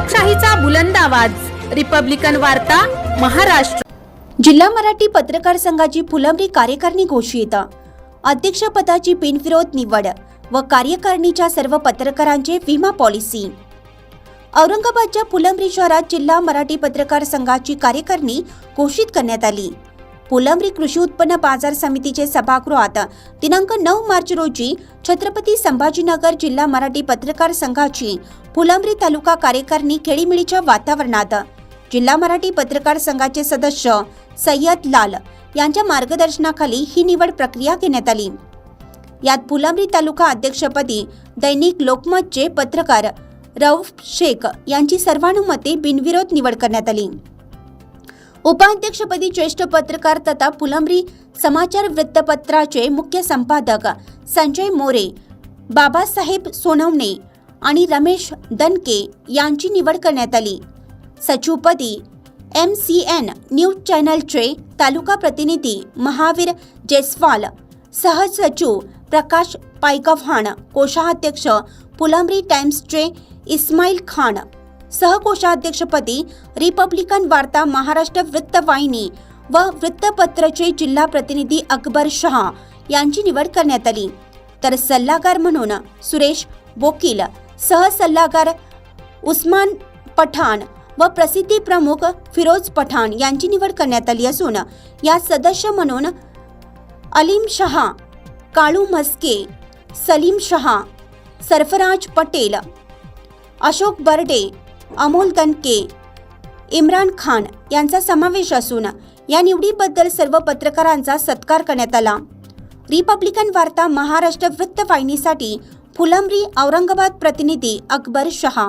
लोकशाहीचा बुलंद आवाज, रिपब्लिकन वार्ता, महाराष्ट्र। जिल्हा मराठी पत्रकार संघाची फुलंब्री कार्यकारिणी घोषित। अध्यक्षपदाची बिनविरोध निवड व कार्यकारिणीच्या सर्व पत्रकारांचे विमा पॉलिसी। औरंगाबादच्या फुलंब्री शहरात जिल्हा मराठी पत्रकार संघाची कार्यकारिणी घोषित करण्यात आली। फुलंब्री कृषी उत्पन्न बाजार समितीचे सभागृहात दिनांक 9 मार्च रोजी छत्रपती संभाजीनगर जिल्हा मराठी पत्रकार संघाची फुलंब्री तालुका कार्यकारिणी खेळीमेळीच्या वातावरणात जिल्हा मराठी पत्रकार संघाचे सदस्य सय्यद लाल यांच्या मार्गदर्शनाखाली ही निवड प्रक्रिया घेण्यात आली। यात फुलंब्री तालुका अध्यक्षपदी दैनिक लोकमतचे पत्रकार रऊफ शेख यांची सर्वानुमते बिनविरोध निवड करण्यात आली। उपाध्यक्षपदी ज्येष्ठ पत्रकार तथा फुलंब्री समाचार वृत्तपत्राचे मुख्य संपादक संजय मोरे, बाबासाहेब सोनवणे आणि रमेश दनके यांची निवड करण्यात आली। सचिवपदी MCN न्यूज चॅनलचे तालुका प्रतिनिधी महावीर जयस्वाल, सहसचिव प्रकाश पायगव्हाण, कोषाध्यक्ष फुलंब्री टाइम्सचे इस्माईल खान, सहकोषाध्यक्षपदी रिपब्लिकन वार्ता महाराष्ट्र वृत्तवाहिनी व वृत्तपत्रचे जिल्हा प्रतिनिधी अकबर शहा यांची निवड करण्यात आली। तर सल्लागार म्हणून सुरेश बोकील, सहसल्लागार उस्मान पठाण व प्रसिद्धी प्रमुख फिरोज पठाण यांची निवड करण्यात आली असून या सदस्य म्हणून अलीम शहा, काळू मस्के, सलीम शहा, सरफराज पटेल, अशोक बर्डे, अमोल दनके, इम्रान खान यांचा समावेश असून या निवडीबद्दल सर्व पत्रकारांचा सत्कार करण्यात आला। रिपब्लिकन वार्ता महाराष्ट्र वृत्तवाहिनीसाठी फुलंब्री औरंगाबाद प्रतिनिधी अकबर शहा।